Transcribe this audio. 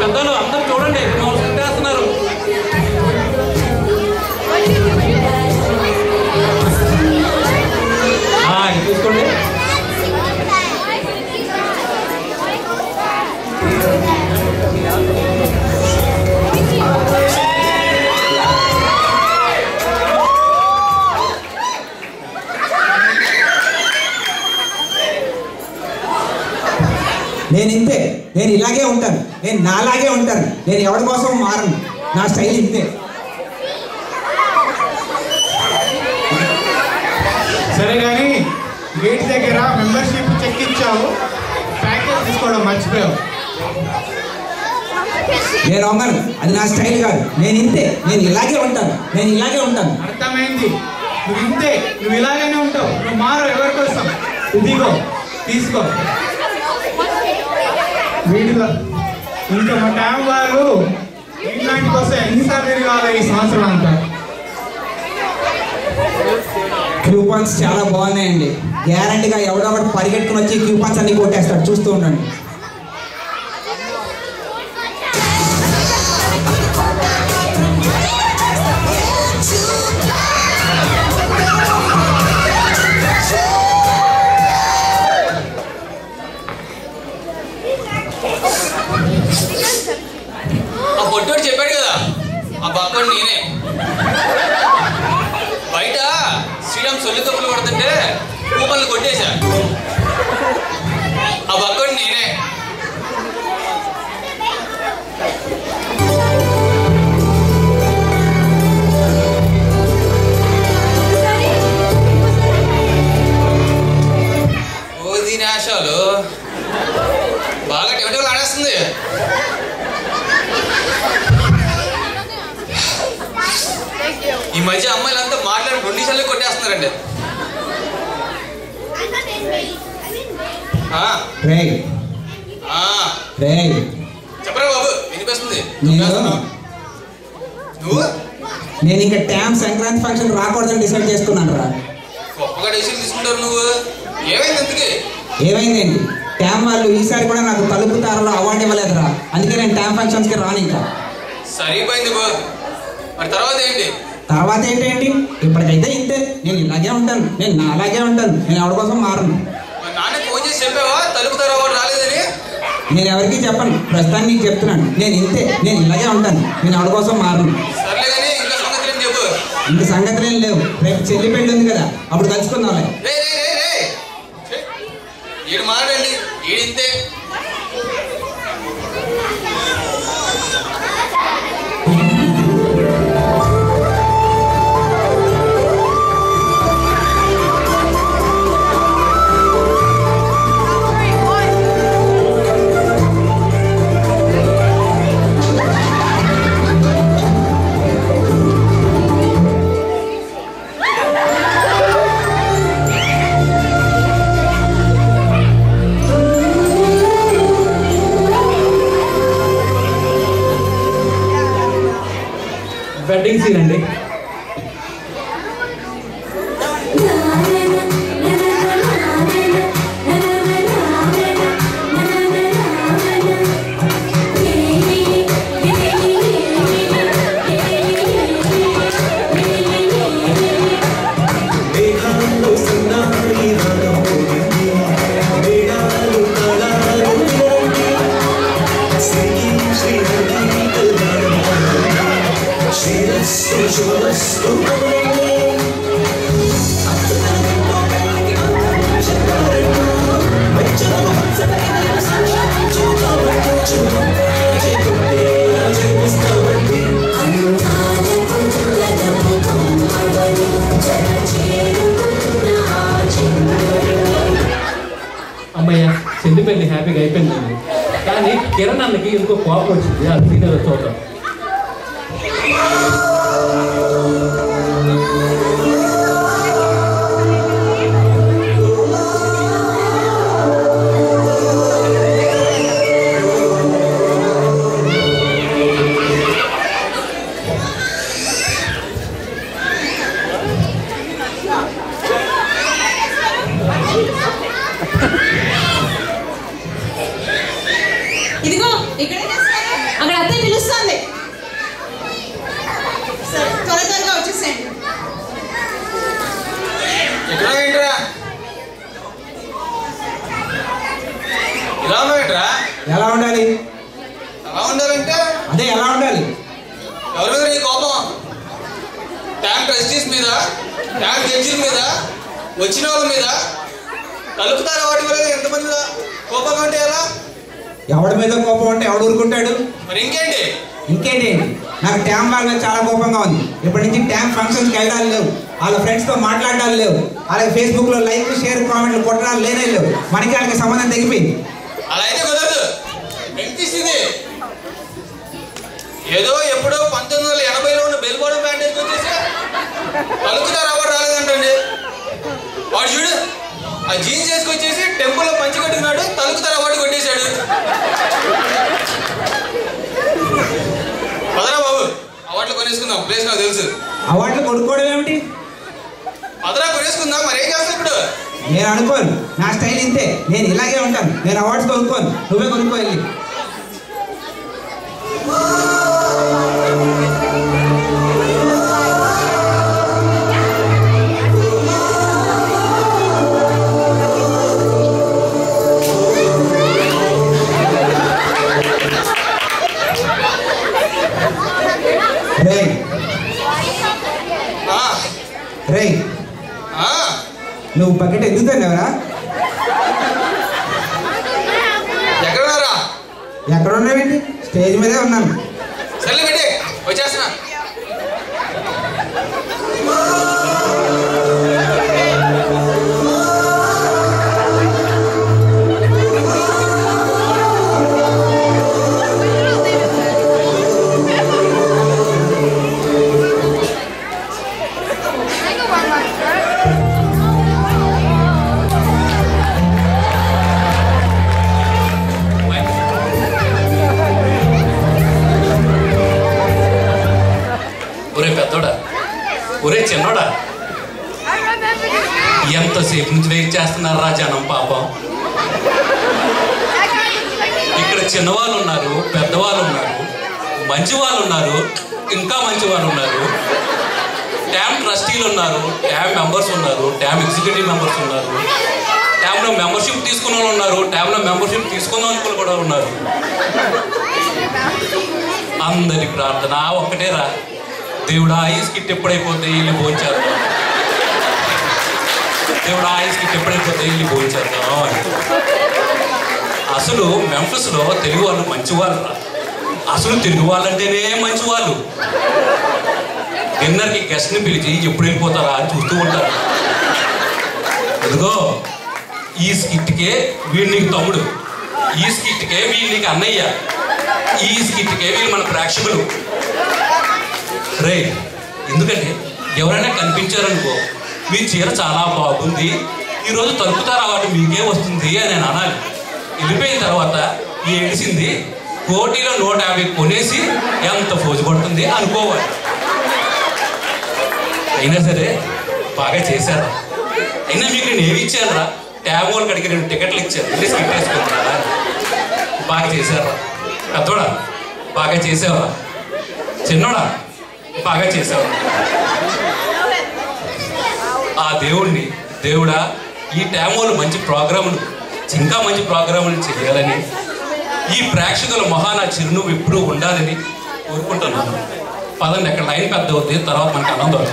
పెద్దలు అందరు చూడండి చేస్తున్నారు. చూసుకోండి. నేను ఇంతే, నేను ఇలాగే ఉంటాను, నేను నాలాగే ఉంటాను, నేను ఎవరి కోసం మారను, నా స్టైల్ ఇంతే. సరే కానీ గేట్ దగ్గర మెంబర్షిప్ చెక్ ఇచ్చావు, ప్యాకేజ్ తీసుకోవడం మర్చిపోయావు. నేను అమ్మను, అది నా స్టైల్ కాదు, నేను ఇంతే, నేను ఇలాగే ఉంటాను, నేను ఇలాగే ఉంటాను. అర్థమైంది, నువ్వు ఇంతే, నువ్వు ఇలాగనే ఉంటావు, నువ్వు మారు. ఎవరి కోసం? ఇదిగో తీసుకో. వీటిలో ఇంకా మా ట్యామ్ వాళ్ళు ఇట్లాంటి కోసం ఎన్నిసార్లు తిరగాలి ఈ సంవత్సరం అంతా. క్యూపాన్స్ చాలా బాగున్నాయండి, గ్యారంటీగా ఎవడొకటి పరిగెట్టుకుని వచ్చి క్యూపాన్స్ అన్ని కొట్టేస్తాడు, చూస్తూ ఉండండి. ఆ పొట్టోడు చెప్పాడు కదా, ఆ బక్కోడు నేనే. బయట శ్రీరామ్ సొల్లి తప్పులు కొడుతుంటే కూపన్లు కొట్టేశా. ఆ బక్కోడు నేనే. ఓ దీని ఆశాలు బాగా టెమటలు ఆడేస్తుంది. ఈ మధ్య అమ్మాయిలంతా మాట్లాడి 2 నిమిషాలు కొట్టేస్తున్నారండి. చెప్పరా బాబు, వినిపిస్తుంది. నువ్వు నేను ఇంకా ట్యామ్ సంక్రాంతి ఫంక్షన్ రాకూడదని డిసైడ్ చేసుకున్నాను రా. గొప్పగా డెసిషన్ తీసుకుంటారు నువ్వు. ఏమైంది ఇంతకీ? ఏమైందేంటి, ట్యామ్ వాళ్ళు ఈసారి కూడా నాకు తలుపు తారలో అవార్డు ఇవ్వలేదురా, అందుకే నేను ట్యామ్ ఫంక్షన్స్కి రాను. ఇంకా సరిపోయింది బాబు. మరి తర్వాత ఏంటి? తర్వాత ఏంటి, ఇప్పటికైతే ఇంతే, నేను ఇలాగే ఉంటాను, నేను నాలాగే ఉంటాను, నేను ఎవరి కోసం మారను. నాన్న ఫోన్ చేసి చెప్పావా తలుపు తార అవార్డు రాలేదని? నేను ఎవరికి చెప్పను, ప్రస్తుతానికి నీకు చెప్తున్నాను, నేను ఇంతే, నేను ఇలాగే ఉంటాను, నేను ఎవరి కోసం మారను. సర్లే కానీ ఇంకా సంగతులు ఏం చెప్పు. ఇంక సంగతులు ఏం లేవు, రేపు చెల్లి పెళ్ళి ఉంది కదా, అప్పుడు కలుసుకుందాంలే. ఈడు మారండి, ఈడింతే. వెడ్డింగ్ సీన్ అండి. అమ్మయ్య, చెల్లి పెళ్లి హ్యాపీగా అయిపోయిందండి. కానీ కిరణ్ అన్నకి ఇంకో కోపం వచ్చింది ఆ సీనియర్ చూద్దాం. ఇదిగో ఇక్కడే ఎలా ఉండాలంటే అదే ఎలా ఉండాలి? ఎవరి మీద నీ కోపం? ట్యాంక్ ట్రస్టీస్ మీద, ట్యాంక్ జడ్జీల మీద, వచ్చిన వాళ్ళ మీద, కలుపుతారా వాటి మీద ఎంతమంది మీద కోపంగా ఉంటే ఎలా? ఎవడి మీద కోపం అంటే ఎవడు ఊరుకుంటాడు? మరి ఇంకేంటి? నాకు ట్యాంక్ వాళ్ళ మీద చాలా కోపంగా ఉంది. ఇప్పటి నుంచి ట్యాంక్ ఫంక్షన్స్కి వెళ్ళాలి లేవు, వాళ్ళ ఫ్రెండ్స్తో మాట్లాడాలి లేవు, అలాగే ఫేస్బుక్లో లైక్ షేర్ కామెంట్లు కొట్టడాలు లేనే లేవు. మనకి వాళ్ళకి సంబంధం తెగిపోయింది. అలా అయితే కుదరదు. వెంకటేశ్వరి ఏదో ఎప్పుడో 1980లో ఉన్న బెల్బోర్డ్ బ్యాండ్ వచ్చేసి పలుకుతారు అవార్డు రాలేదంటండి. వాడు చూడు ఆ జీన్స్ వేసుకొచ్చేసి టెంపుల్లో పంచి కట్టుకున్నాడు, తలుకుతారు అవార్డు కొట్టేశాడు. పదరా బాబు, అవార్డులు కొనేసుకుందాం. ప్లేస్ నాకు తెలుసు. అవార్డులు కొనుక్కోవడం ఏమిటి? పదరా కొనేసుకుందాం. మరి ఏం చేస్తావు ఇప్పుడు? నేను అనుకోను, నా స్టైల్ ఇంతే, నేను ఇలాగే ఉంటాను. నేను అవార్డ్స్ కొనుక్కోను, నువ్వే కొనుక్కో వెళ్ళి. రే నువ్వు బకెట్ ఎదుగుతావురా? ఎక్కడున్నారా? ఎక్కడ ఉన్నావేంటి? స్టేజ్ మీదే ఉన్నాను. సర్లే పెట్టి వచ్చేస్తున్నా. ఒరే చిన్నోడా, ఎంతసేపు నుంచి వెయిట్ చేస్తున్నారా జనం పాపం. ఇక్కడ చిన్నవాళ్ళు ఉన్నారు, పెద్దవాళ్ళు ఉన్నారు, మంచి వాళ్ళు ఉన్నారు, ఇంకా మంచి వాళ్ళు ఉన్నారు, ట్యామ్ ట్రస్టీలు ఉన్నారు, ట్యామ్ మెంబర్స్ ఉన్నారు, ట్యామ్ ఎగ్జిక్యూటివ్ మెంబర్స్ ఉన్నారు, ట్యామ్లో మెంబర్షిప్ తీసుకున్న వాళ్ళు ఉన్నారు, ట్యామ్లో మెంబర్షిప్ తీసుకున్న వాళ్ళు కూడా ఉన్నారు. అందరి ప్రార్థన ఒక్కటేరా, దేవుడు ఆయుష్ కిట్ ఎప్పుడైపోతే వీళ్ళు భోంచేద్దాం, దేవుడు ఆయుష్ కిట్ ఎప్పుడైపోతే వీళ్ళు భోంచేద్దాం అని. అసలు మెంఫిస్లో తెలుగు వాళ్ళు మంచి వాళ్ళు రా. అసలు తెలుగు వాళ్ళంటేనే మంచి వాళ్ళు. డిన్నర్కి గెస్ట్ని పిలిచి ఎప్పుడు వెళ్ళిపోతారా అని చూస్తూ ఉంటారు. ఇదిగో ఈ స్కిట్కే వీడు నీకు తమ్ముడు, ఈ స్కిట్కే వీడు నీకు అన్నయ్య, ఈ స్కిట్కే వీళ్ళు మన ప్రేక్షకులు. రే ఎందుకంటే ఎవరైనా కనిపించారనుకో, మీ చీర చాలా బాగుంది, ఈరోజు తలుపుతారు అవార్డు మీకే వస్తుంది అని నేను అనాలి. వెళ్ళిపోయిన తర్వాత ఏడిసింది కోటిలో 150 కొనేసి ఎంత ఫోజు పడుతుంది అనుకోవాలి. అయినా సరే బాగా చేశారా. అయినా మీకు నేను ఏమి ఇచ్చానురా? ట్యాబ్ వాళ్ళు కడిగి 2 టికెట్లు ఇచ్చారు, వెళ్ళి స్కిట్ వేసుకుంటారా. బాగా చేశారా. పెద్దోడా బాగా చేసావా, చిన్నోడా బాగా చేసావు. ఆ దేవుణ్ణి, దేవుడా ఈ ట్యామోలు మంచి ప్రోగ్రాములు, ఇంకా మంచి ప్రోగ్రాములు చేయాలని, ఈ ప్రేక్షకుల మహాన చిరునవ్వు ఎప్పుడూ ఉండాలని కోరుకుంటున్నాను. పదండి, అక్కడ లైన్ పెద్ద అవుతుంది, తర్వాత మనకి ఆనందం.